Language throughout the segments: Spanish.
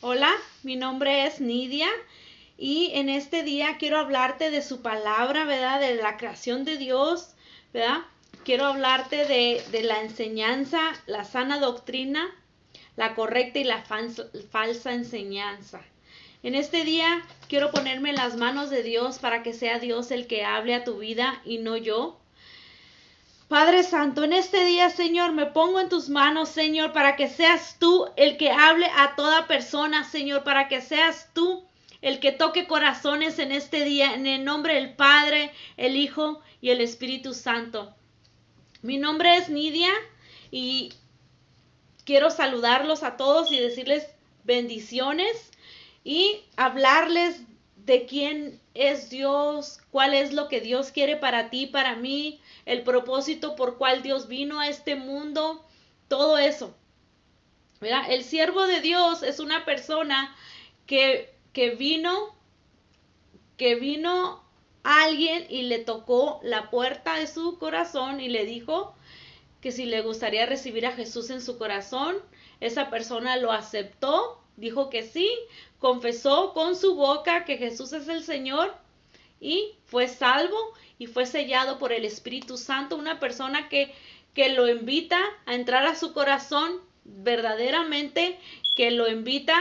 Hola, mi nombre es Nidia y en este día quiero hablarte de su palabra, ¿verdad? De la creación de Dios, ¿verdad? Quiero hablarte de la enseñanza, la sana doctrina, la correcta y la falsa enseñanza. En este día quiero ponerme en las manos de Dios para que sea Dios el que hable a tu vida y no yo. Padre Santo, en este día, Señor, me pongo en tus manos, Señor, para que seas tú el que hable a toda persona, Señor, para que seas tú el que toque corazones en este día, en el nombre del Padre, el Hijo y el Espíritu Santo. Mi nombre es Nidia y quiero saludarlos a todos y decirles bendiciones y hablarles de quién es Dios, cuál es lo que Dios quiere para ti, para mí, el propósito por cual Dios vino a este mundo, todo eso. ¿Verdad? El siervo de Dios es una persona que vino alguien y le tocó la puerta de su corazón y le dijo que si le gustaría recibir a Jesús en su corazón. Esa persona lo aceptó, dijo que sí, confesó con su boca que Jesús es el Señor y fue salvo y fue sellado por el Espíritu Santo. Una persona que lo invita a entrar a su corazón verdaderamente, que lo invita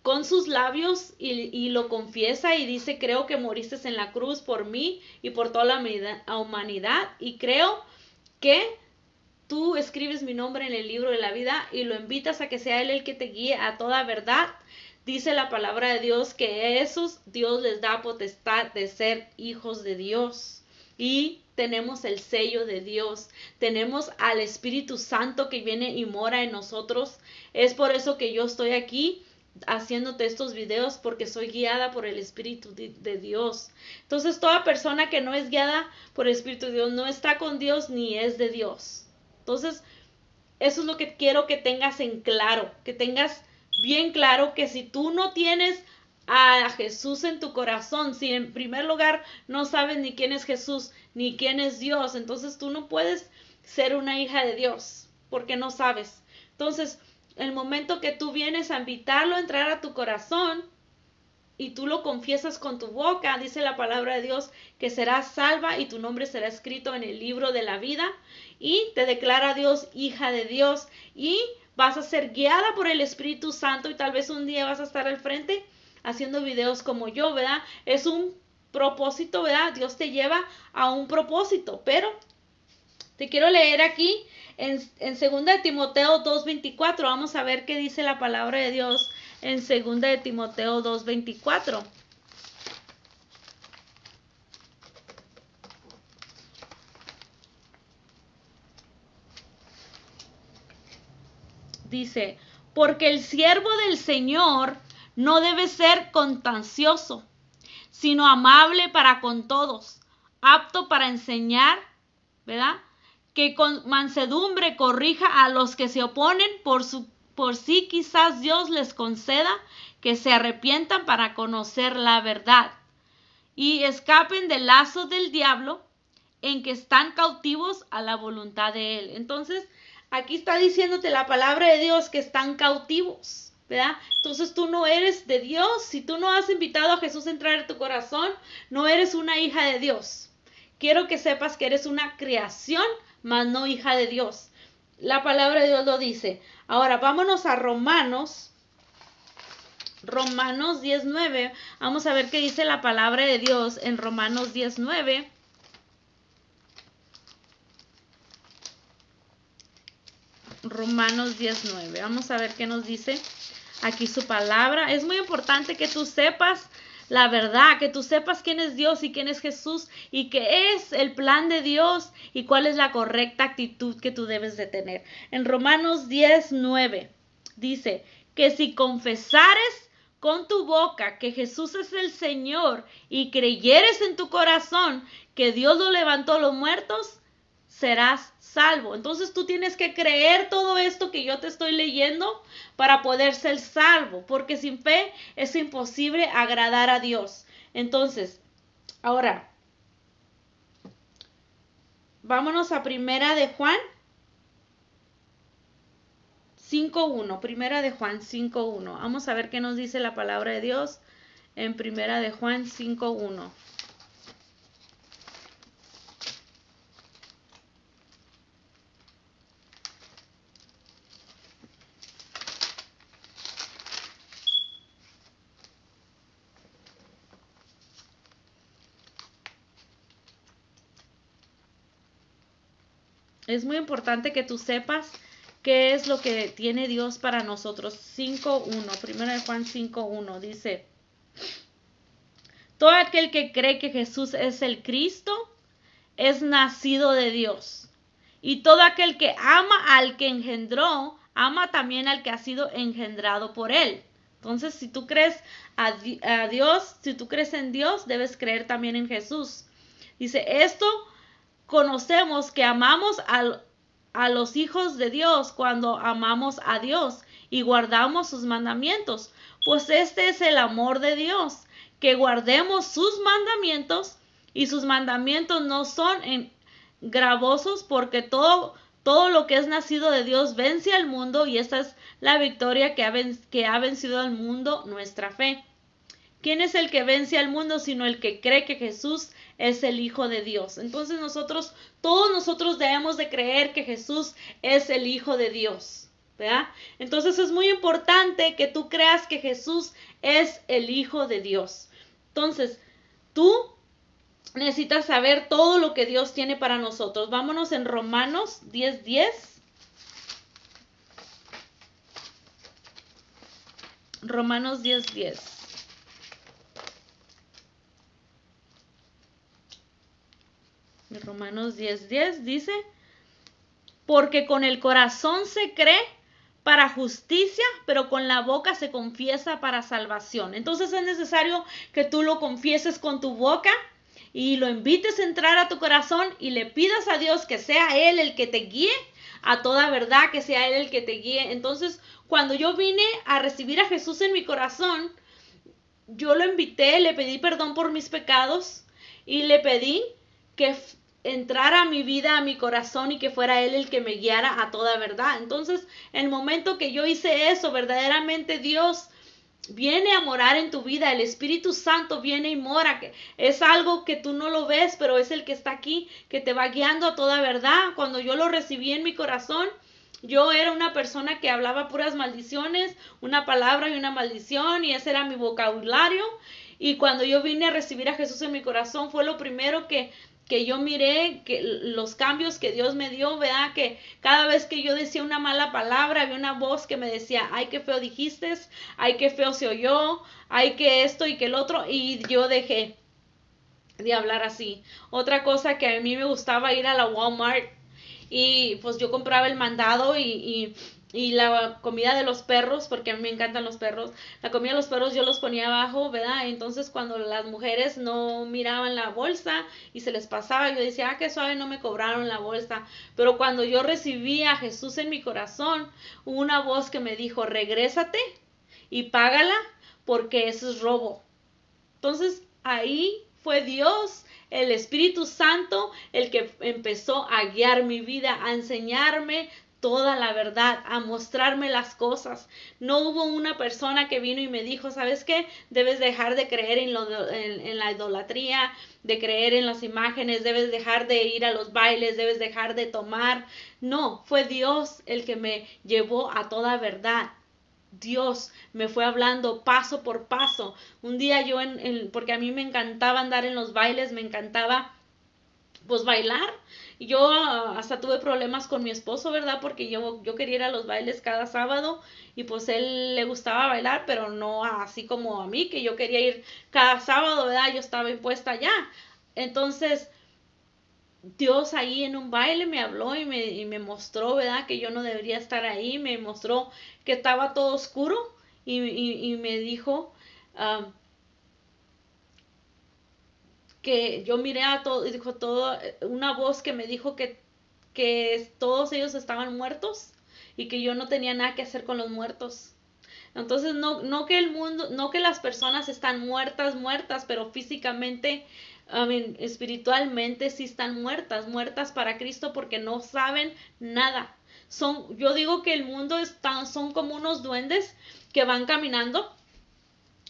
con sus labios y lo confiesa y dice: creo que moriste en la cruz por mí y por toda la humanidad, y creo que tú escribes mi nombre en el libro de la vida, y lo invitas a que sea Él el que te guíe a toda verdad. Dice la palabra de Dios que a esos Dios les da potestad de ser hijos de Dios. Y tenemos el sello de Dios. Tenemos al Espíritu Santo que viene y mora en nosotros. Es por eso que yo estoy aquí haciéndote estos videos, porque soy guiada por el Espíritu de Dios. Entonces, toda persona que no es guiada por el Espíritu de Dios no está con Dios ni es de Dios. Entonces, eso es lo que quiero que tengas en claro, que tengas bien claro que si tú no tienes a Jesús en tu corazón, si en primer lugar no sabes ni quién es Jesús ni quién es Dios, entonces tú no puedes ser una hija de Dios, porque no sabes. Entonces, el momento que tú vienes a invitarlo a entrar a tu corazón y tú lo confiesas con tu boca, dice la palabra de Dios, que serás salva y tu nombre será escrito en el libro de la vida, y te declara Dios hija de Dios, y vas a ser guiada por el Espíritu Santo, y tal vez un día vas a estar al frente haciendo videos como yo, ¿verdad? Es un propósito, ¿verdad? Dios te lleva a un propósito, pero te quiero leer aquí en 2 de Timoteo 2:24. Vamos a ver qué dice la palabra de Dios en 2 de Timoteo 2:24. Dice: porque el siervo del Señor no debe ser contencioso, sino amable para con todos, apto para enseñar, ¿verdad? Que con mansedumbre corrija a los que se oponen, por sí quizás Dios les conceda que se arrepientan para conocer la verdad y escapen del lazo del diablo, en que están cautivos a la voluntad de Él. Entonces, aquí está diciéndote la palabra de Dios que están cautivos, ¿verdad? Entonces tú no eres de Dios. Si tú no has invitado a Jesús a entrar en tu corazón, no eres una hija de Dios. Quiero que sepas que eres una creación, mas no hija de Dios. La palabra de Dios lo dice. Ahora vámonos a Romanos 19. Vamos a ver qué dice la palabra de Dios en Romanos 19. Romanos 19. Vamos a ver qué nos dice aquí su palabra. Es muy importante que tú sepas la verdad, que tú sepas quién es Dios y quién es Jesús, y qué es el plan de Dios y cuál es la correcta actitud que tú debes de tener. En Romanos 19 dice que si confesares con tu boca que Jesús es el Señor y creyeres en tu corazón que Dios lo levantó a los muertos, serás salvo. Entonces tú tienes que creer todo esto que yo te estoy leyendo para poder ser salvo, porque sin fe es imposible agradar a Dios. Entonces, ahora, vámonos a primera de Juan 5:1, Primera de Juan 5:1. Vamos a ver qué nos dice la palabra de Dios en Primera de Juan 5:1. Es muy importante que tú sepas qué es lo que tiene Dios para nosotros. 5:1, Primera de Juan 5:1 dice: todo aquel que cree que Jesús es el Cristo es nacido de Dios. Y todo aquel que ama al que engendró, ama también al que ha sido engendrado por él. Entonces, si tú crees a Dios, si tú crees en Dios, debes creer también en Jesús. Dice, esto conocemos que amamos a los hijos de Dios cuando amamos a Dios y guardamos sus mandamientos. Pues este es el amor de Dios, que guardemos sus mandamientos, y sus mandamientos no son gravosos, porque todo lo que es nacido de Dios vence al mundo, y esta es la victoria que ha vencido al mundo, nuestra fe. ¿Quién es el que vence al mundo sino el que cree que Jesús es el Hijo de Dios? Entonces todos nosotros debemos de creer que Jesús es el Hijo de Dios, ¿verdad? Entonces es muy importante que tú creas que Jesús es el Hijo de Dios. Entonces, tú necesitas saber todo lo que Dios tiene para nosotros. Vámonos en Romanos 10:10. Romanos 10:10. Romanos 10:10 dice: porque con el corazón se cree para justicia, pero con la boca se confiesa para salvación. Entonces es necesario que tú lo confieses con tu boca y lo invites a entrar a tu corazón y le pidas a Dios que sea Él el que te guíe a toda verdad, que sea Él el que te guíe. Entonces, cuando yo vine a recibir a Jesús en mi corazón, yo lo invité, le pedí perdón por mis pecados y le pedí que entrara a mi vida, a mi corazón, y que fuera Él el que me guiara a toda verdad. Entonces, en el momento que yo hice eso, verdaderamente Dios viene a morar en tu vida, el Espíritu Santo viene y mora, que es algo que tú no lo ves, pero es el que está aquí, que te va guiando a toda verdad. Cuando yo lo recibí en mi corazón, yo era una persona que hablaba puras maldiciones, una palabra y una maldición, y ese era mi vocabulario. Y cuando yo vine a recibir a Jesús en mi corazón, fue lo primero que yo miré, que los cambios que Dios me dio, ¿verdad? Que cada vez que yo decía una mala palabra, había una voz que me decía, ay, qué feo dijiste, ay, qué feo se oyó, ay, que esto y que el otro, y yo dejé de hablar así. Otra cosa que a mí me gustaba ir a la Walmart, y pues yo compraba el mandado y la comida de los perros, porque a mí me encantan los perros, la comida de los perros yo los ponía abajo, ¿verdad? Entonces cuando las mujeres no miraban la bolsa y se les pasaba, yo decía, ah, qué suave, no me cobraron la bolsa. Pero cuando yo recibí a Jesús en mi corazón, hubo una voz que me dijo, regrésate y págala, porque eso es robo. Entonces ahí fue Dios, el Espíritu Santo, el que empezó a guiar mi vida, a enseñarme toda la verdad, a mostrarme las cosas. No hubo una persona que vino y me dijo, ¿sabes qué? Debes dejar de creer en la idolatría, de creer en las imágenes, debes dejar de ir a los bailes, debes dejar de tomar. No, fue Dios el que me llevó a toda verdad. Dios me fue hablando paso por paso. Un día yo, porque a mí me encantaba andar en los bailes, me encantaba pues bailar. Y yo hasta tuve problemas con mi esposo, ¿verdad? Porque yo quería ir a los bailes cada sábado y pues él le gustaba bailar, pero no así como a mí, que yo quería ir cada sábado, ¿verdad? Yo estaba impuesta ya. Entonces, Dios ahí en un baile me habló y me mostró, ¿verdad? Que yo no debería estar ahí, me mostró que estaba todo oscuro y me dijo que yo miré a todo, y dijo todo, una voz que me dijo que todos ellos estaban muertos y que yo no tenía nada que hacer con los muertos. Entonces, no que el mundo, no que las personas están muertas, pero físicamente, espiritualmente sí están muertas para Cristo, porque no saben nada. yo digo que el mundo son como unos duendes que van caminando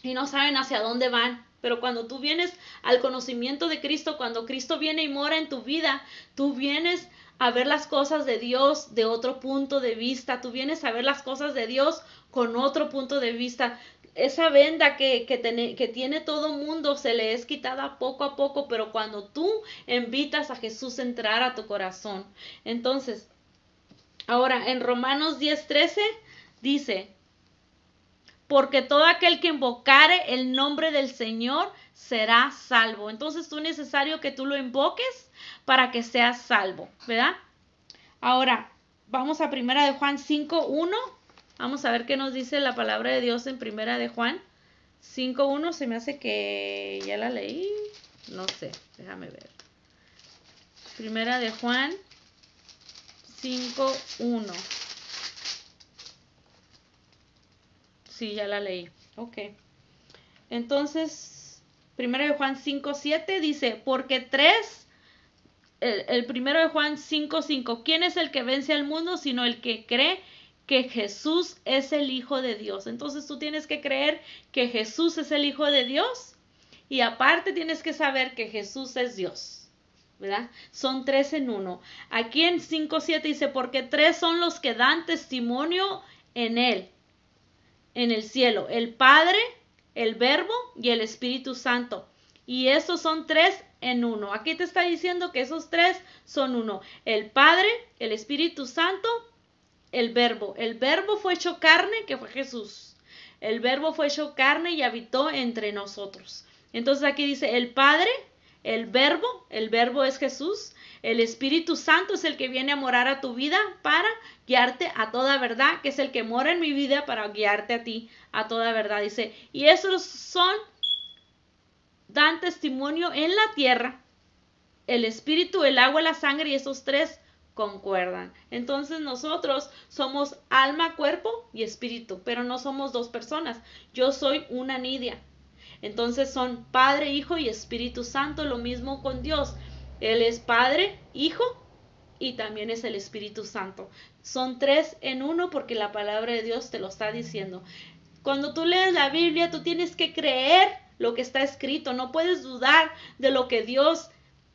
y no saben hacia dónde van. Pero cuando tú vienes al conocimiento de Cristo, cuando Cristo viene y mora en tu vida, tú vienes a ver las cosas de Dios de otro punto de vista. Tú vienes a ver las cosas de Dios con otro punto de vista. Esa venda que tiene todo mundo se le es quitada poco a poco, pero cuando tú invitas a Jesús a entrar a tu corazón. Entonces, ahora en Romanos 10:13 dice: porque todo aquel que invocare el nombre del Señor será salvo. Entonces tú es necesario que tú lo invoques para que seas salvo, ¿verdad? Ahora, vamos a Primera de Juan 5:1. Vamos a ver qué nos dice la palabra de Dios en Primera de Juan 5:1. Se me hace que ya la leí. No sé, déjame ver. Primera de Juan 5:1. Sí, ya la leí. Ok. Entonces, primero de Juan 5:7 dice, porque el primero de Juan 5:5, ¿quién es el que vence al mundo sino el que cree que Jesús es el Hijo de Dios? Entonces tú tienes que creer que Jesús es el Hijo de Dios y aparte tienes que saber que Jesús es Dios, ¿verdad? Son 3 en 1. Aquí en 5:7 dice, porque 3 son los que dan testimonio en él, en el cielo, el Padre, el Verbo y el Espíritu Santo. Y estos son 3 en 1. Aquí te está diciendo que esos 3 son 1. El Padre, el Espíritu Santo, el Verbo. El Verbo fue hecho carne, que fue Jesús. El Verbo fue hecho carne y habitó entre nosotros. Entonces aquí dice el Padre, el Verbo es Jesús. El Espíritu Santo es el que viene a morar a tu vida para guiarte a toda verdad, que es el que mora en mi vida para guiarte a ti a toda verdad. Dice, y esos dan testimonio en la tierra, el Espíritu, el agua, la sangre, y esos 3 concuerdan. Entonces nosotros somos alma, cuerpo y espíritu, pero no somos 2 personas. Yo soy una Nidia. Entonces son Padre, Hijo y Espíritu Santo, lo mismo con Dios. Él es Padre, Hijo y también es el Espíritu Santo. Son 3 en 1 porque la palabra de Dios te lo está diciendo. Cuando tú lees la Biblia, tú tienes que creer lo que está escrito. No puedes dudar de lo que Dios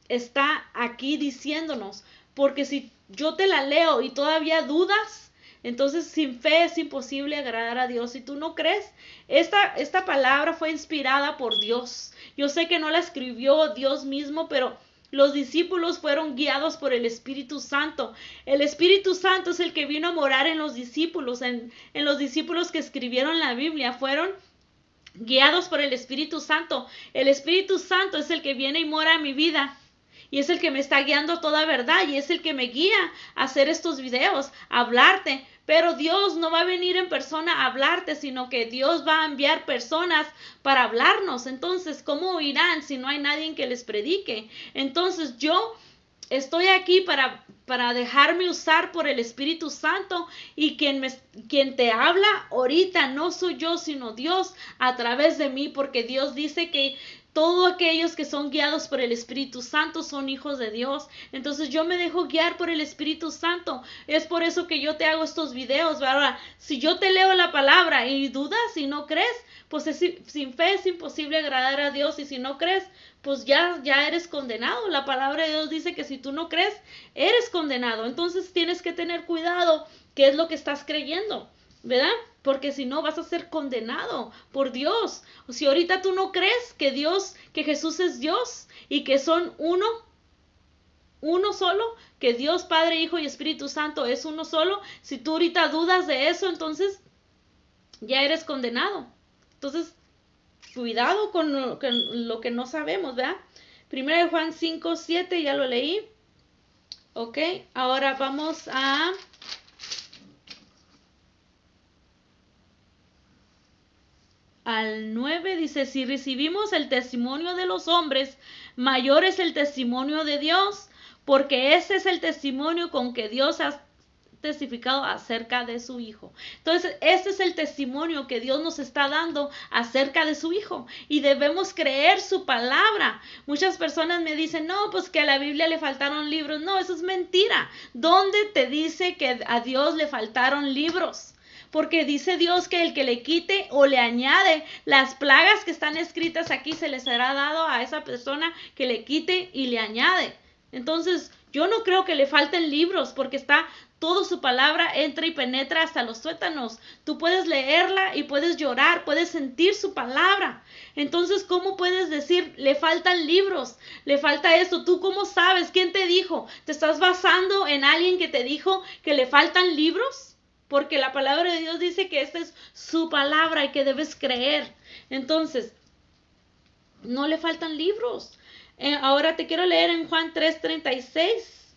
está aquí diciéndonos. Porque si yo te la leo y todavía dudas, entonces sin fe es imposible agradar a Dios. Si tú no crees, esta palabra fue inspirada por Dios. Yo sé que no la escribió Dios mismo, pero los discípulos fueron guiados por el Espíritu Santo. El Espíritu Santo es el que vino a morar en los discípulos. En los discípulos que escribieron la Biblia fueron guiados por el Espíritu Santo. El Espíritu Santo es el que viene y mora en mi vida. Y es el que me está guiando a toda verdad. Y es el que me guía a hacer estos videos, a hablarte. Pero Dios no va a venir en persona a hablarte, sino que Dios va a enviar personas para hablarnos. Entonces, ¿cómo oirán si no hay nadie que les predique? Entonces, yo estoy aquí para dejarme usar por el Espíritu Santo, y quien te habla ahorita no soy yo, sino Dios a través de mí, porque Dios dice que todos aquellos que son guiados por el Espíritu Santo son hijos de Dios. Entonces yo me dejo guiar por el Espíritu Santo. Es por eso que yo te hago estos videos. Ahora, si yo te leo la palabra y dudas y no crees, pues sin fe es imposible agradar a Dios. Y si no crees, pues ya eres condenado. La palabra de Dios dice que si tú no crees, eres condenado. Entonces tienes que tener cuidado qué es lo que estás creyendo, ¿verdad? Porque si no vas a ser condenado por Dios. Si ahorita tú no crees que Jesús es Dios y que son uno solo, que Dios, Padre, Hijo y Espíritu Santo es uno solo, si tú ahorita dudas de eso, entonces ya eres condenado. Entonces, cuidado con lo que no sabemos, ¿verdad? Primero de Juan 5:7, ya lo leí. Ok, ahora vamos al 9, dice, si recibimos el testimonio de los hombres, mayor es el testimonio de Dios, porque ese es el testimonio con que Dios testificado acerca de su Hijo. Entonces, este es el testimonio que Dios nos está dando acerca de su Hijo y debemos creer su palabra. Muchas personas me dicen, no, pues que a la Biblia le faltaron libros. No, eso es mentira. ¿Dónde te dice que a Dios le faltaron libros? Porque dice Dios que el que le quite o le añade las plagas que están escritas aquí se les será dado a esa persona que le quite y le añade. Entonces, yo no creo que le falten libros porque está toda su palabra, entra y penetra hasta los tuétanos. Tú puedes leerla y puedes llorar, puedes sentir su palabra. Entonces, ¿cómo puedes decir, le faltan libros, le falta esto? ¿Tú cómo sabes? ¿Quién te dijo? ¿Te estás basando en alguien que te dijo que le faltan libros? Porque la palabra de Dios dice que esta es su palabra y que debes creer. Entonces, no le faltan libros. Ahora te quiero leer en Juan 3:36.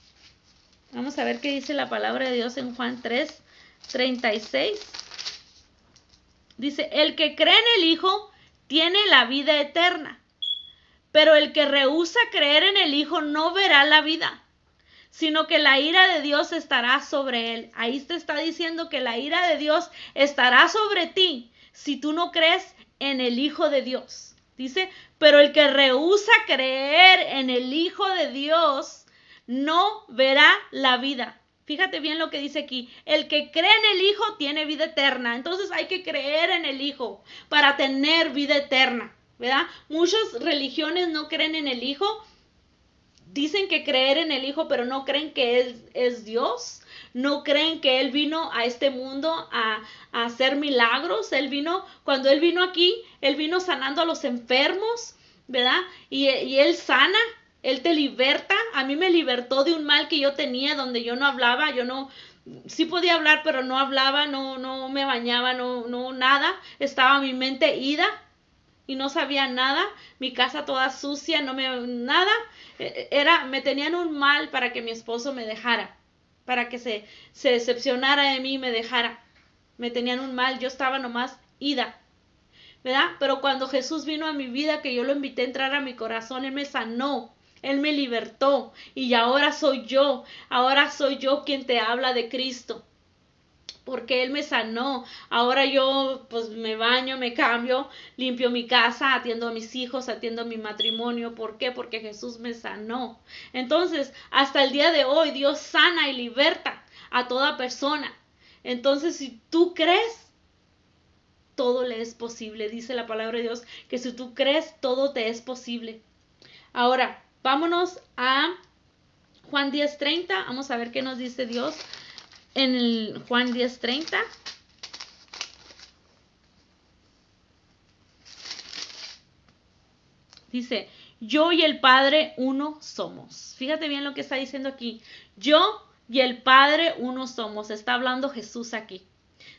Vamos a ver qué dice la palabra de Dios en Juan 3:36. Dice, el que cree en el Hijo tiene la vida eterna, pero el que rehúsa creer en el Hijo no verá la vida, sino que la ira de Dios estará sobre él. Ahí te está diciendo que la ira de Dios estará sobre ti si tú no crees en el Hijo de Dios. Dice, pero el que rehúsa creer en el Hijo de Dios no verá la vida. Fíjate bien lo que dice aquí. El que cree en el Hijo tiene vida eterna. Entonces hay que creer en el Hijo para tener vida eterna, ¿verdad? Muchas religiones no creen en el Hijo. Dicen que creer en el Hijo, pero no creen que Él es Dios. No creen que Él vino a este mundo a hacer milagros. Cuando Él vino aquí, Él vino sanando a los enfermos, ¿verdad? Y Él sana, Él te liberta. A mí me libertó de un mal que yo tenía, donde yo no hablaba, sí podía hablar, pero no hablaba, no me bañaba, no nada. Estaba mi mente ida y no sabía nada, mi casa toda sucia, nada. Me tenían un mal para que mi esposo me dejara, para que se decepcionara de mí y me dejara. Me tenían un mal, yo estaba nomás ida, ¿verdad? Pero cuando Jesús vino a mi vida, que yo lo invité a entrar a mi corazón, Él me sanó, Él me libertó y ahora soy yo quien te habla de Cristo. Porque Él me sanó. Ahora yo pues me baño, me cambio, limpio mi casa, atiendo a mis hijos, atiendo a mi matrimonio. ¿Por qué? Porque Jesús me sanó. Entonces, hasta el día de hoy, Dios sana y liberta a toda persona. Entonces, si tú crees, todo le es posible. Dice la palabra de Dios que si tú crees, todo te es posible. Ahora, vámonos a Juan 10:30. Vamos a ver qué nos dice Dios. En el Juan 10:30. Dice, yo y el Padre uno somos. Fíjate bien lo que está diciendo aquí. Yo y el Padre uno somos. Está hablando Jesús aquí.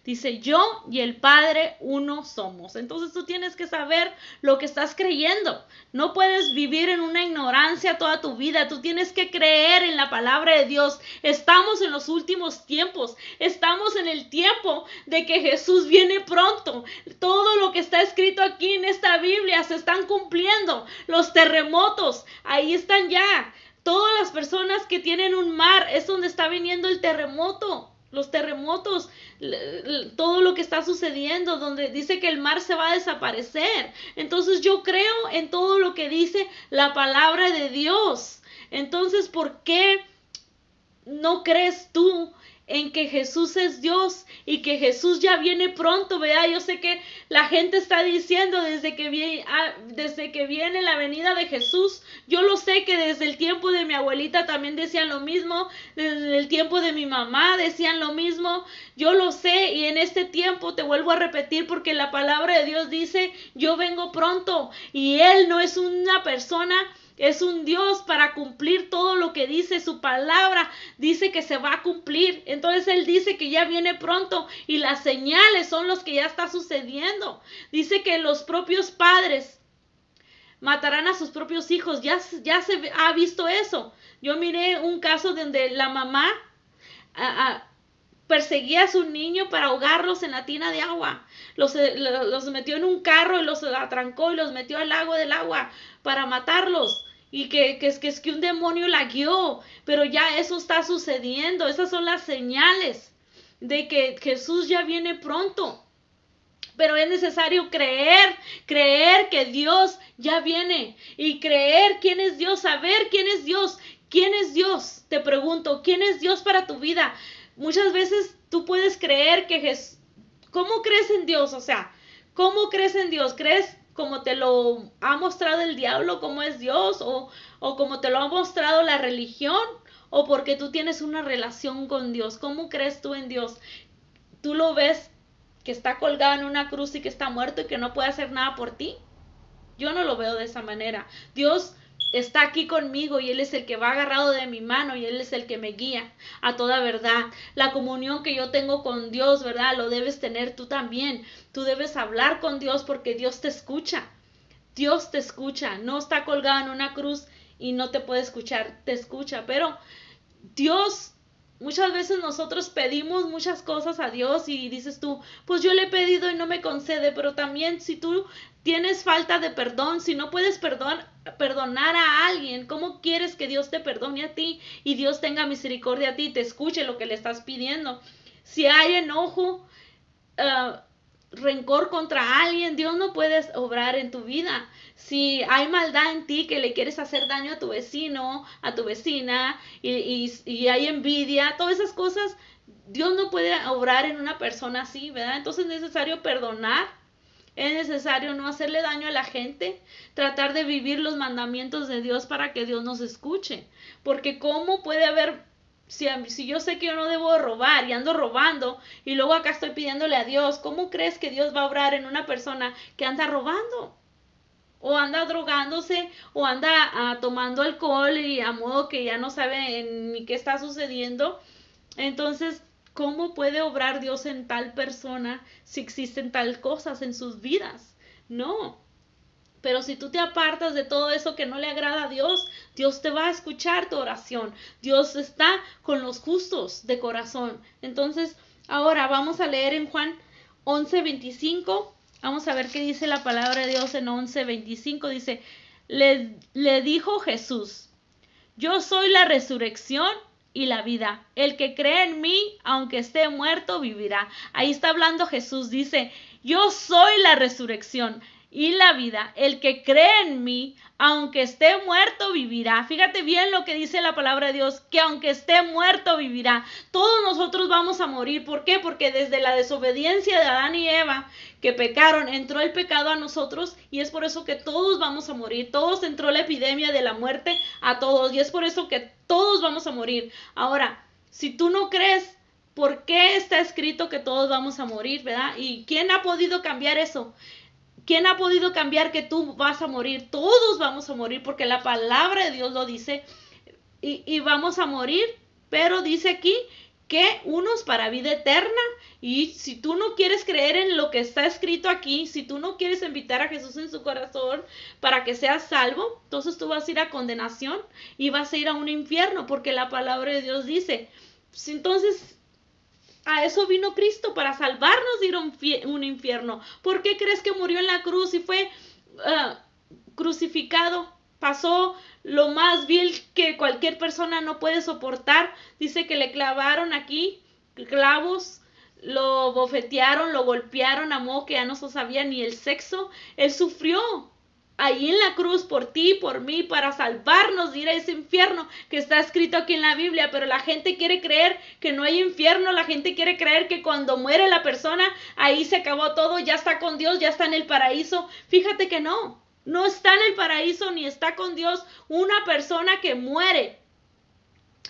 Dice, yo y el Padre uno somos. Entonces tú tienes que saber lo que estás creyendo. No puedes vivir en una ignorancia toda tu vida. Tú tienes que creer en la palabra de Dios. Estamos en los últimos tiempos. Estamos en el tiempo de que Jesús viene pronto. Todo lo que está escrito aquí en esta Biblia se están cumpliendo. Los terremotos, ahí están ya. Todas las personas que tienen un mar, es donde está viniendo el terremoto. Los terremotos, todo lo que está sucediendo, donde dice que el mar se va a desaparecer. Entonces yo creo en todo lo que dice la palabra de Dios. Entonces, ¿por qué no crees tú en que Jesús es Dios y que Jesús ya viene pronto, ¿verdad? Yo sé que la gente está diciendo desde que viene la venida de Jesús. Yo lo sé que desde el tiempo de mi abuelita también decían lo mismo, desde el tiempo de mi mamá decían lo mismo. Yo lo sé y en este tiempo te vuelvo a repetir porque la palabra de Dios dice, yo vengo pronto y Él no es una persona, es un Dios para cumplir todo lo que dice. Su palabra dice que se va a cumplir. Entonces Él dice que ya viene pronto y las señales son los que ya está sucediendo. Dice que los propios padres matarán a sus propios hijos. Ya se ha visto eso. Yo miré un caso donde la mamá perseguía a su niño para ahogarlos en la tina de agua. Los metió en un carro y los atrancó y los metió al lago del agua para matarlos. y que un demonio la guió, pero ya eso está sucediendo. Esas son las señales de que Jesús ya viene pronto. Pero es necesario creer que Dios ya viene y creer quién es Dios, saber quién es Dios. ¿Quién es Dios? Te pregunto, ¿quién es Dios para tu vida? Muchas veces tú puedes creer que Jesús... ¿Cómo crees en Dios? O sea, ¿cómo crees en Dios? ¿Crees como te lo ha mostrado el diablo, cómo es Dios? ¿O como te lo ha mostrado la religión? ¿O porque tú tienes una relación con Dios? ¿Cómo crees tú en Dios? ¿Tú lo ves que está colgado en una cruz y que está muerto y que no puede hacer nada por ti? Yo no lo veo de esa manera. Dios está aquí conmigo y Él es el que va agarrado de mi mano y Él es el que me guía a toda verdad. La comunión que yo tengo con Dios, ¿verdad? Lo debes tener tú también. Tú debes hablar con Dios porque Dios te escucha. Dios te escucha. No está colgado en una cruz y no te puede escuchar. Te escucha. Pero Dios... Muchas veces nosotros pedimos muchas cosas a Dios y dices tú, pues yo le he pedido y no me concede, pero también si tú tienes falta de perdón, si no puedes perdonar a alguien, ¿cómo quieres que Dios te perdone a ti y Dios tenga misericordia a ti y te escuche lo que le estás pidiendo? Si hay enojo, rencor contra alguien, Dios no puede obrar en tu vida. Si hay maldad en ti que le quieres hacer daño a tu vecino, a tu vecina, y hay envidia, todas esas cosas, Dios no puede obrar en una persona así, ¿verdad? Entonces es necesario perdonar, es necesario no hacerle daño a la gente, tratar de vivir los mandamientos de Dios para que Dios nos escuche. Porque ¿cómo puede haber... Si yo sé que yo no debo robar y ando robando y luego acá estoy pidiéndole a Dios, ¿cómo crees que Dios va a obrar en una persona que anda robando? O anda drogándose o anda tomando alcohol y a modo que ya no sabe ni qué está sucediendo. Entonces, ¿cómo puede obrar Dios en tal persona si existen tal cosas en sus vidas? No. Pero si tú te apartas de todo eso que no le agrada a Dios, Dios te va a escuchar tu oración. Dios está con los justos de corazón. Entonces, ahora vamos a leer en Juan 11:25. Vamos a ver qué dice la palabra de Dios en 11:25. Dice, le dijo Jesús, yo soy la resurrección y la vida. El que cree en mí, aunque esté muerto, vivirá. Ahí está hablando Jesús. Dice, yo soy la resurrección y la vida. El que cree en mí, aunque esté muerto, vivirá. Fíjate bien lo que dice la palabra de Dios, que aunque esté muerto, vivirá. Todos nosotros vamos a morir. ¿Por qué? Porque desde la desobediencia de Adán y Eva, que pecaron, entró el pecado a nosotros y es por eso que todos vamos a morir. Todos entró la epidemia de la muerte a todos y es por eso que todos vamos a morir. Ahora, si tú no crees, ¿por qué está escrito que todos vamos a morir, verdad? ¿Y quién ha podido cambiar eso? ¿Quién ha podido cambiar que tú vas a morir? Todos vamos a morir porque la palabra de Dios lo dice y vamos a morir, pero dice aquí que unos para vida eterna. Y si tú no quieres creer en lo que está escrito aquí, si tú no quieres invitar a Jesús en su corazón para que seas salvo, entonces tú vas a ir a condenación y vas a ir a un infierno porque la palabra de Dios dice, entonces... A eso vino Cristo, para salvarnos de ir a un infierno. ¿Por qué crees que murió en la cruz y fue crucificado? Pasó lo más vil que cualquier persona no puede soportar. Dice que le clavaron aquí clavos, lo bofetearon, lo golpearon a modo que ya no se sabía ni el sexo. Él sufrió ahí en la cruz por ti, por mí, para salvarnos de ir a ese infierno que está escrito aquí en la Biblia. Pero la gente quiere creer que no hay infierno, la gente quiere creer que cuando muere la persona, ahí se acabó todo, ya está con Dios, ya está en el paraíso. Fíjate que no está en el paraíso ni está con Dios una persona que muere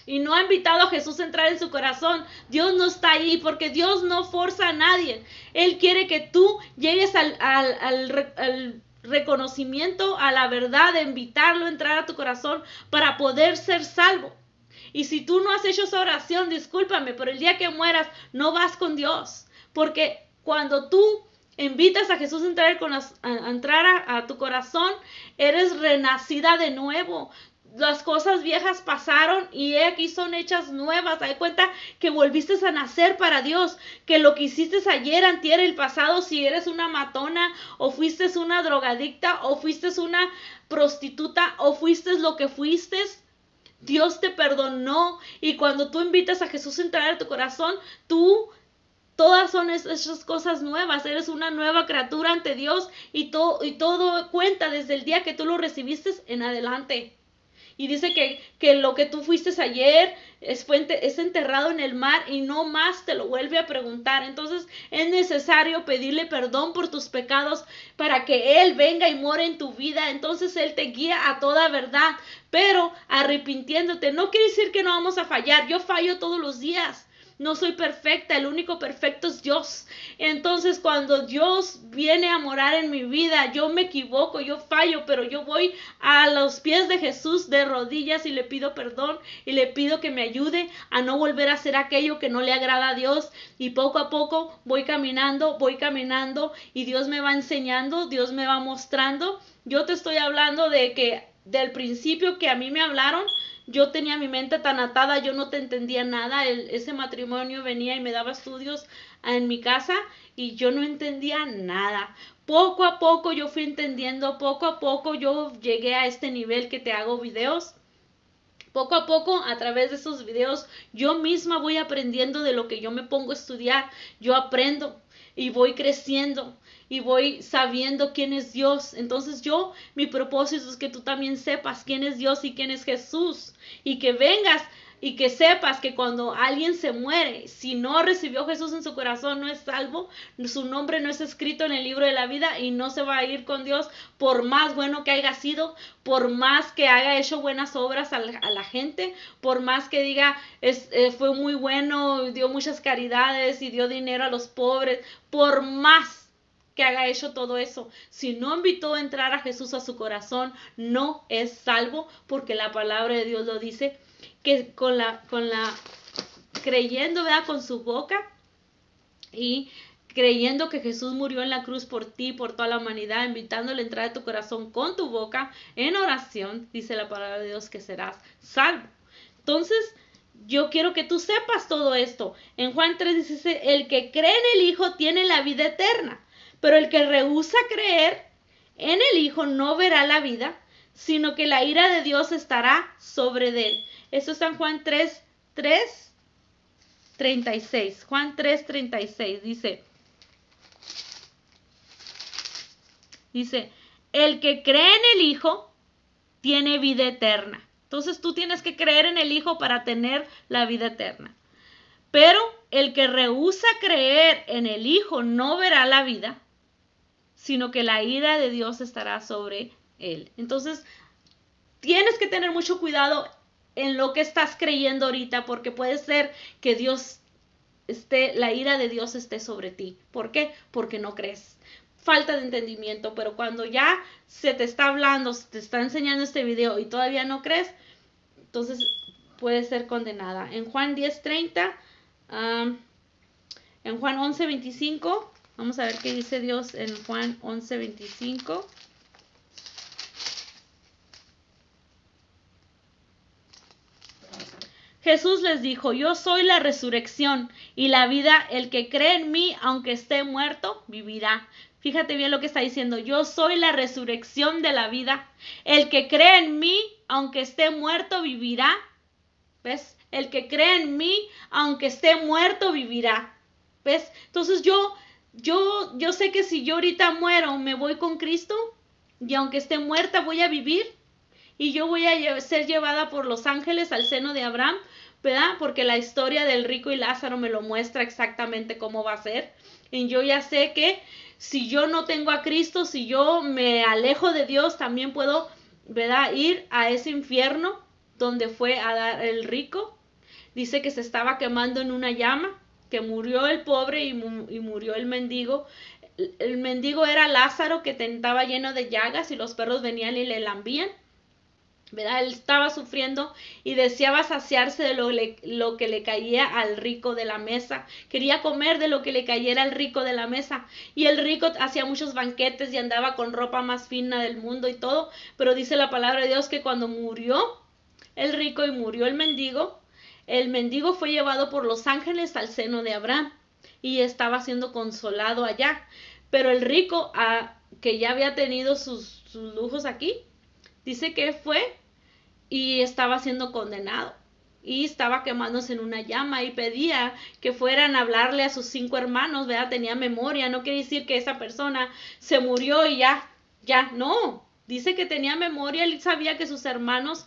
y no ha invitado a Jesús a entrar en su corazón. Dios no está ahí porque Dios no forza a nadie. Él quiere que tú llegues al reconocimiento, a la verdad, de invitarlo a entrar a tu corazón para poder ser salvo. Y si tú no has hecho esa oración, discúlpame, pero el día que mueras no vas con Dios, porque cuando tú invitas a Jesús a entrar a tu corazón, eres renacida de nuevo. las cosas viejas pasaron y aquí son hechas nuevas. Te das cuenta que volviste a nacer para Dios, que lo que hiciste ayer, antier, el pasado, si eres una matona o fuiste una drogadicta o fuiste una prostituta o fuiste lo que fuiste, Dios te perdonó. Y cuando tú invitas a Jesús a entrar a tu corazón, todas son esas cosas nuevas. Eres una nueva criatura ante Dios y todo cuenta desde el día que tú lo recibiste en adelante. Y dice que lo que tú fuiste ayer es enterrado en el mar y no más te lo vuelve a preguntar. Entonces es necesario pedirle perdón por tus pecados para que Él venga y more en tu vida. Entonces Él te guía a toda verdad, pero arrepintiéndote. No quiere decir que no vamos a fallar. Yo fallo todos los días. No soy perfecta, el único perfecto es Dios. Entonces cuando Dios viene a morar en mi vida, yo me equivoco, yo fallo, pero yo voy a los pies de Jesús de rodillas y le pido perdón y le pido que me ayude a no volver a hacer aquello que no le agrada a Dios. Y poco a poco voy caminando y Dios me va enseñando, Dios me va mostrando. Yo te estoy hablando de que del principio que a mí me hablaron, yo tenía mi mente tan atada, yo no te entendía nada. Ese matrimonio venía y me daba estudios en mi casa y yo no entendía nada. Poco a poco yo fui entendiendo, poco a poco yo llegué a este nivel que te hago videos. Poco a poco, a través de esos videos, yo misma voy aprendiendo de lo que yo me pongo a estudiar. Yo aprendo y voy creciendo y voy sabiendo quién es Dios. Entonces mi propósito es que tú también sepas quién es Dios y quién es Jesús. Y que vengas y que sepas que cuando alguien se muere, si no recibió a Jesús en su corazón, no es salvo, su nombre no es escrito en el libro de la vida y no se va a ir con Dios por más bueno que haya sido, por más que haya hecho buenas obras a la gente, por más que diga fue muy bueno, dio muchas caridades y dio dinero a los pobres, por más que haya hecho todo eso, si no invitó a entrar a Jesús a su corazón, no es salvo, porque la palabra de Dios lo dice, que creyendo, ¿verdad?, con su boca y creyendo que Jesús murió en la cruz por ti, por toda la humanidad, invitándole a entrar a tu corazón con tu boca en oración, dice la palabra de Dios que serás salvo. Entonces, yo quiero que tú sepas todo esto. En Juan 3 dice, el que cree en el Hijo tiene la vida eterna, pero el que rehúsa creer en el Hijo no verá la vida, sino que la ira de Dios estará sobre él. Eso está en Juan 3:36. Juan 3:36 dice, el que cree en el Hijo tiene vida eterna. Entonces tú tienes que creer en el Hijo para tener la vida eterna. Pero el que rehúsa creer en el Hijo no verá la vida, sino que la ira de Dios estará sobre él. Entonces tienes que tener mucho cuidado en lo que estás creyendo ahorita, porque puede ser que la ira de Dios esté sobre ti. ¿Por qué? Porque no crees. Falta de entendimiento, pero cuando ya se te está hablando, se te está enseñando este video y todavía no crees, entonces puedes ser condenada. En Juan 10:30, en Juan 11:25, vamos a ver qué dice Dios en Juan 11:25. Jesús les dijo, yo soy la resurrección y la vida, el que cree en mí, aunque esté muerto, vivirá. Fíjate bien lo que está diciendo, yo soy la resurrección de la vida. El que cree en mí, aunque esté muerto, vivirá. ¿Ves? El que cree en mí, aunque esté muerto, vivirá. ¿Ves? Entonces yo sé que si yo ahorita muero, me voy con Cristo y aunque esté muerta, voy a vivir. Y yo voy a ser llevada por los ángeles al seno de Abraham, ¿verdad? Porque la historia del rico y Lázaro me lo muestra exactamente cómo va a ser. Y yo ya sé que si yo no tengo a Cristo, si yo me alejo de Dios, también puedo, ¿verdad?, ir a ese infierno donde fue a dar el rico. Dice que se estaba quemando en una llama, que murió el pobre y murió el mendigo. El mendigo era Lázaro, que estaba lleno de llagas y los perros venían y le lambían. ¿Verdad? Él estaba sufriendo y deseaba saciarse de lo que le caía al rico de la mesa. Quería comer de lo que le cayera al rico de la mesa. Y el rico hacía muchos banquetes y andaba con ropa más fina del mundo y todo. Pero dice la palabra de Dios que cuando murió, el rico y murió el mendigo fue llevado por los ángeles al seno de Abraham y estaba siendo consolado allá. Pero el rico, que ya había tenido sus lujos aquí, dice que fue y estaba siendo condenado. Y estaba quemándose en una llama y pedía que fueran a hablarle a sus 5 hermanos, ¿verdad? Tenía memoria, no quiere decir que esa persona se murió y ya, no. Dice que tenía memoria, él sabía que sus hermanos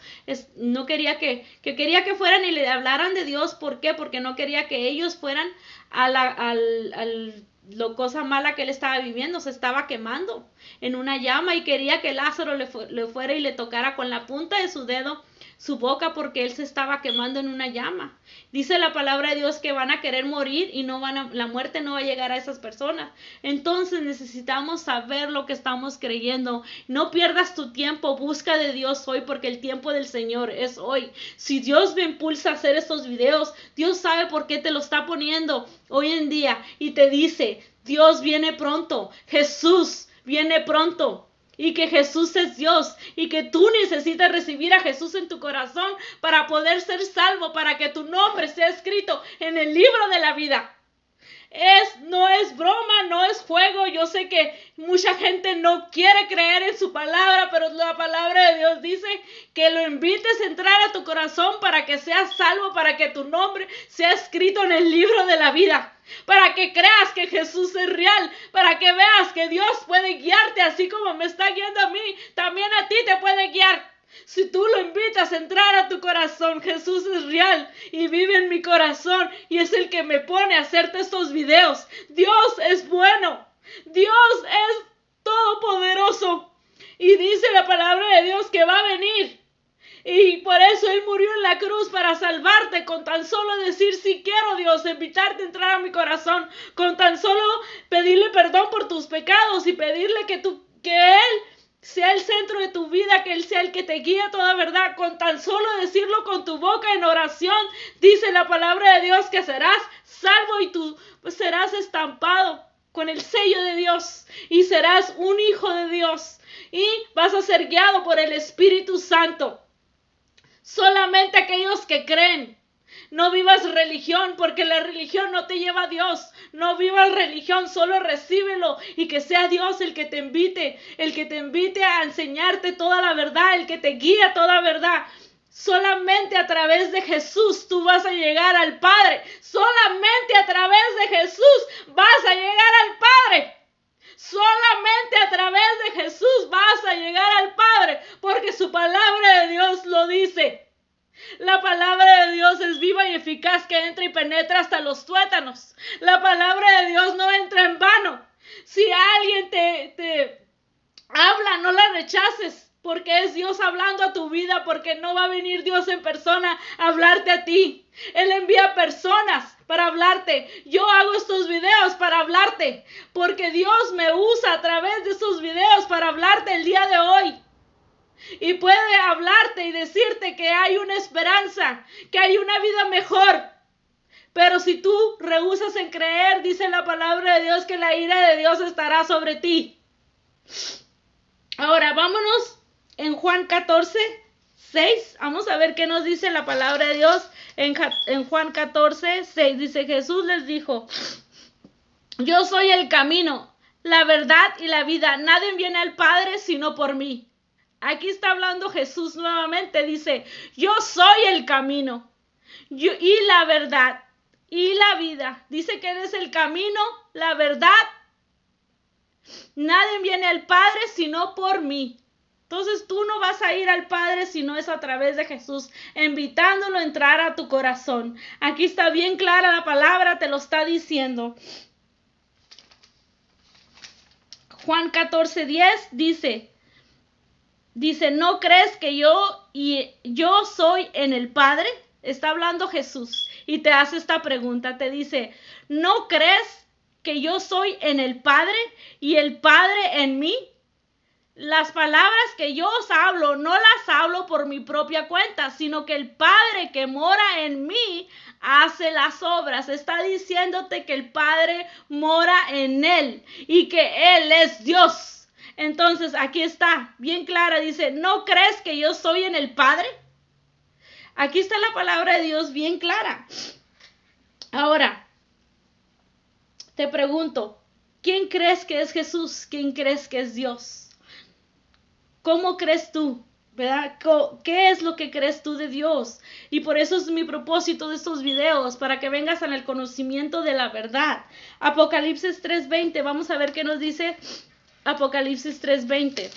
no quería que quería que fueran y le hablaran de Dios. ¿Por qué? Porque no quería que ellos fueran a lo cosa mala que él estaba viviendo. Se estaba quemando en una llama y quería que Lázaro le fuera y le tocara con la punta de su dedo su boca, porque él se estaba quemando en una llama. Dice la palabra de Dios que van a querer morir y la muerte no va a llegar a esas personas. Entonces necesitamos saber lo que estamos creyendo. No pierdas tu tiempo, busca de Dios hoy, porque el tiempo del Señor es hoy. Si Dios me impulsa a hacer estos videos, Dios sabe por qué te lo está poniendo hoy en día y te dice, Dios viene pronto, Jesús viene pronto. Y que Jesús es Dios y que tú necesitas recibir a Jesús en tu corazón para poder ser salvo, para que tu nombre sea escrito en el libro de la vida. No es broma, no es juego. Yo sé que mucha gente no quiere creer en su palabra, pero la palabra de Dios dice que lo invites a entrar a tu corazón para que seas salvo, para que tu nombre sea escrito en el libro de la vida. Para que creas que Jesús es real, para que veas que Dios puede guiarte así como me está guiando a mí, también a ti te puede guiar. Si tú lo invitas a entrar a tu corazón, Jesús es real y vive en mi corazón y es el que me pone a hacerte estos videos. Dios es bueno, Dios es todopoderoso y dice la palabra de Dios que va a venir. Y por eso Él murió en la cruz, para salvarte, con tan solo decir, sí quiero, Dios, invitarte a entrar a mi corazón, con tan solo pedirle perdón por tus pecados y pedirle que Él sea el centro de tu vida, que Él sea el que te guíe a toda verdad, con tan solo decirlo con tu boca en oración. Dice la palabra de Dios que serás salvo y tú serás estampado con el sello de Dios y serás un hijo de Dios y vas a ser guiado por el Espíritu Santo. Solamente aquellos que creen. No vivas religión, porque la religión no te lleva a Dios. No vivas religión, solo recíbelo y que sea Dios el que te invite a enseñarte toda la verdad, el que te guíe a toda verdad. Solamente a través de Jesús tú vas a llegar al Padre. Solamente a través de Jesús vas a llegar al Padre. Solamente a través de Jesús vas a llegar al Padre, porque su palabra de Dios lo dice. La palabra de Dios es viva y eficaz, que entra y penetra hasta los tuétanos. La palabra de Dios no entra en vano. Si alguien te habla, no la rechaces, porque es Dios hablando a tu vida, porque no va a venir Dios en persona a hablarte a ti. Él envía personas para hablarte. Yo hago estos videos para hablarte, porque Dios me usa a través de estos videos para hablarte el día de hoy. Y puede hablarte y decirte que hay una esperanza, que hay una vida mejor. Pero si tú rehusas en creer, dice la palabra de Dios que la ira de Dios estará sobre ti. Ahora vámonos en Juan 14, 6. Vamos a ver qué nos dice la palabra de Dios. En Juan 14, 6 dice: Jesús les dijo: yo soy el camino, la verdad y la vida. Nadie viene al Padre sino por mí. Aquí está hablando Jesús nuevamente. Dice: yo soy el camino y la verdad y la vida. Dice que Él es el camino, la verdad. Nadie viene al Padre sino por mí. Entonces tú no vas a ir al Padre si no es a través de Jesús, invitándolo a entrar a tu corazón. Aquí está bien clara la palabra, te lo está diciendo. Juan 14:10 dice, ¿no crees que yo soy en el Padre? Está hablando Jesús y te hace esta pregunta, te dice, ¿no crees que yo soy en el Padre y el Padre en mí? Las palabras que yo os hablo, no las hablo por mi propia cuenta, sino que el Padre que mora en mí hace las obras. Está diciéndote que el Padre mora en Él y que Él es Dios. Entonces aquí está, bien clara, dice, ¿no crees que yo soy en el Padre? Aquí está la palabra de Dios bien clara. Ahora, te pregunto, ¿quién crees que es Jesús? ¿Quién crees que es Dios? ¿Cómo crees tú? ¿Verdad? ¿Qué es lo que crees tú de Dios? Y por eso es mi propósito de estos videos, para que vengas en el conocimiento de la verdad. Apocalipsis 3:20, vamos a ver qué nos dice Apocalipsis 3:20.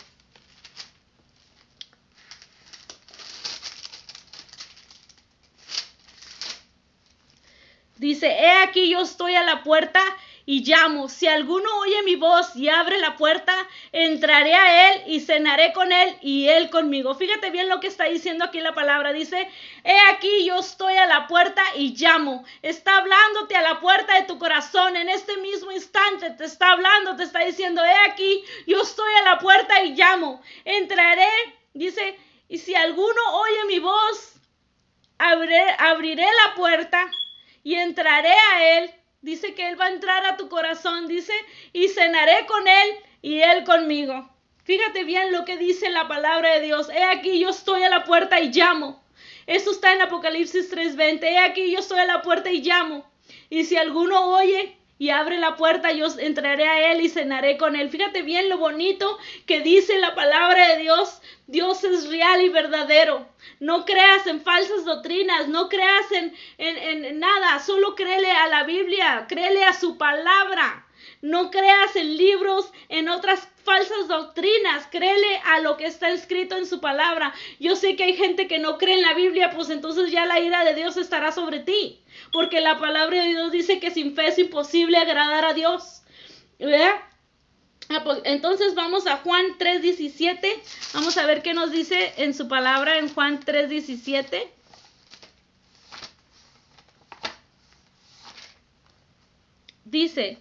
Dice, he aquí yo estoy a la puerta y llamo. Si alguno oye mi voz y abre la puerta, entraré a él y cenaré con él y él conmigo. Fíjate bien lo que está diciendo aquí la palabra. Dice, he aquí yo estoy a la puerta y llamo. Está hablándote a la puerta de tu corazón. En este mismo instante te está hablando, te está diciendo, he aquí yo estoy a la puerta y llamo. Entraré, dice, y si alguno oye mi voz, abriré la puerta y entraré a él. Dice que él va a entrar a tu corazón, dice, y cenaré con él y él conmigo. Fíjate bien lo que dice la palabra de Dios. He aquí yo estoy a la puerta y llamo. Eso está en Apocalipsis 3:20. He aquí yo estoy a la puerta y llamo. Y si alguno oye y abre la puerta, yo entraré a él y cenaré con él. Fíjate bien lo bonito que dice la palabra de Dios. Dios es real y verdadero. No creas en falsas doctrinas, no creas en nada, solo créele a la Biblia, créele a su palabra. No creas en libros, en otras falsas doctrinas, créele a lo que está escrito en su palabra. Yo sé que hay gente que no cree en la Biblia, pues entonces ya la ira de Dios estará sobre ti, porque la palabra de Dios dice que sin fe es imposible agradar a Dios, ¿verdad? Entonces vamos a Juan 3:17, vamos a ver qué nos dice en su palabra en Juan 3:17. Dice,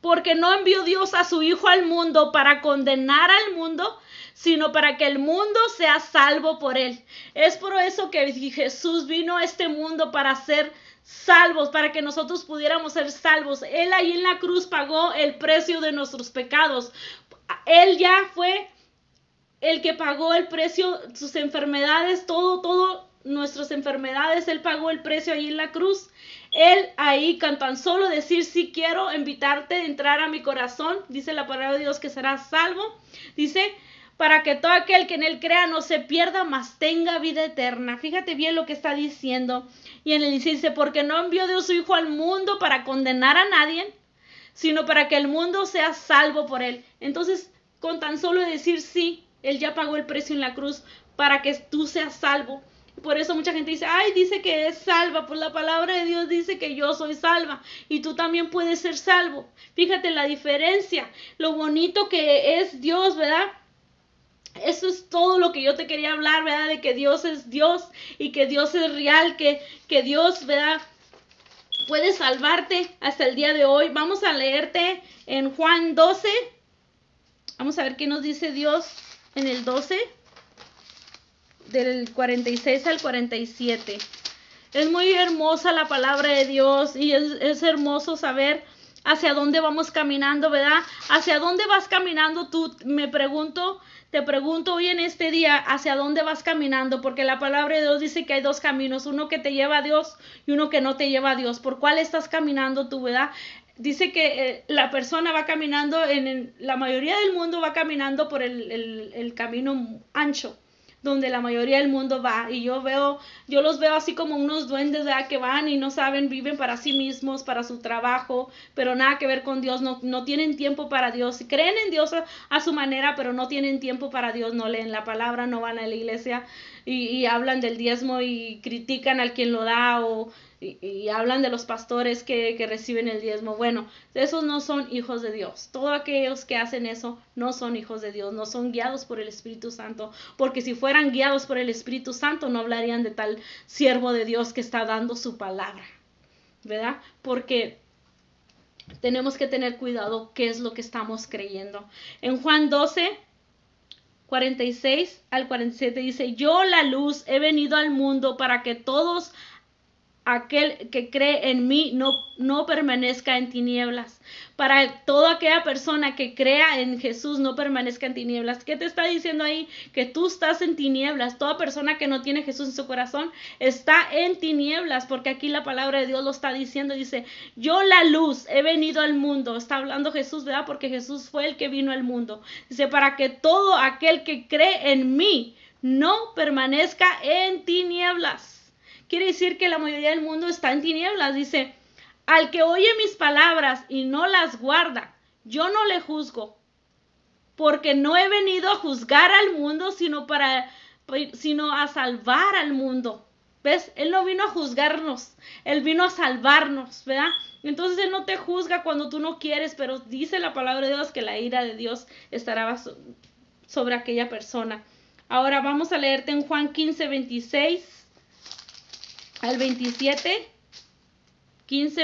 porque no envió Dios a su Hijo al mundo para condenar al mundo, sino para que el mundo sea salvo por él. Es por eso que Jesús vino a este mundo, para ser salvos, para que nosotros pudiéramos ser salvos. Él ahí en la cruz pagó el precio de nuestros pecados. Él ya fue el que pagó el precio, sus enfermedades, todo nuestras enfermedades, Él pagó el precio ahí en la cruz. Él ahí, con tan solo decir, sí quiero invitarte a entrar a mi corazón, dice la palabra de Dios que serás salvo. Dice, para que todo aquel que en él crea no se pierda, mas tenga vida eterna. Fíjate bien lo que está diciendo. Y en el dice, porque no envió Dios su Hijo al mundo para condenar a nadie, sino para que el mundo sea salvo por él. Entonces, con tan solo decir sí, Él ya pagó el precio en la cruz para que tú seas salvo. Por eso mucha gente dice, ay, dice que es salva. Pues la palabra de Dios dice que yo soy salva. Y tú también puedes ser salvo. Fíjate la diferencia, lo bonito que es Dios, ¿verdad? Eso es todo lo que yo te quería hablar, ¿verdad? De que Dios es Dios y que Dios es real, que Dios, ¿verdad?, puede salvarte hasta el día de hoy. Vamos a leerte en Juan 12. Vamos a ver qué nos dice Dios en el 12, del 46 al 47. Es muy hermosa la palabra de Dios y es hermoso saber hacia dónde vamos caminando, ¿verdad? ¿Hacia dónde vas caminando tú? Te pregunto hoy en este día, ¿hacia dónde vas caminando? Porque la palabra de Dios dice que hay dos caminos, uno que te lleva a Dios y uno que no te lleva a Dios. ¿Por cuál estás caminando tú, verdad? Dice que la persona va caminando, la mayoría del mundo va caminando por el camino ancho, donde la mayoría del mundo va, y yo los veo así como unos duendes, ¿verdad?, que van y no saben, viven para sí mismos, para su trabajo, pero nada que ver con Dios, no tienen tiempo para Dios, creen en Dios a su manera, pero no tienen tiempo para Dios, no leen la palabra, no van a la iglesia y hablan del diezmo y critican al quien lo da y hablan de los pastores que reciben el diezmo. Bueno, esos no son hijos de Dios. Todos aquellos que hacen eso no son hijos de Dios, no son guiados por el Espíritu Santo, porque si fueran guiados por el Espíritu Santo no hablarían de tal siervo de Dios que está dando su palabra, ¿verdad? Porque tenemos que tener cuidado qué es lo que estamos creyendo. En Juan 12, 46 al 47 dice, yo la luz he venido al mundo para que todos aquel que cree en mí no permanezca en tinieblas. Para toda aquella persona que crea en Jesús no permanezca en tinieblas. ¿Qué te está diciendo ahí? Que tú estás en tinieblas. Toda persona que no tiene Jesús en su corazón está en tinieblas, porque aquí la palabra de Dios lo está diciendo. Dice, yo la luz he venido al mundo. Está hablando Jesús, ¿verdad? Porque Jesús fue el que vino al mundo. Dice, para que todo aquel que cree en mí no permanezca en tinieblas. Quiere decir que la mayoría del mundo está en tinieblas. Dice, al que oye mis palabras y no las guarda, yo no le juzgo, porque no he venido a juzgar al mundo, sino a salvar al mundo. ¿Ves? Él no vino a juzgarnos, Él vino a salvarnos, ¿verdad? Entonces Él no te juzga cuando tú no quieres, pero dice la palabra de Dios que la ira de Dios estará sobre aquella persona. Ahora vamos a leerte en Juan 15, 26 al 27, 15.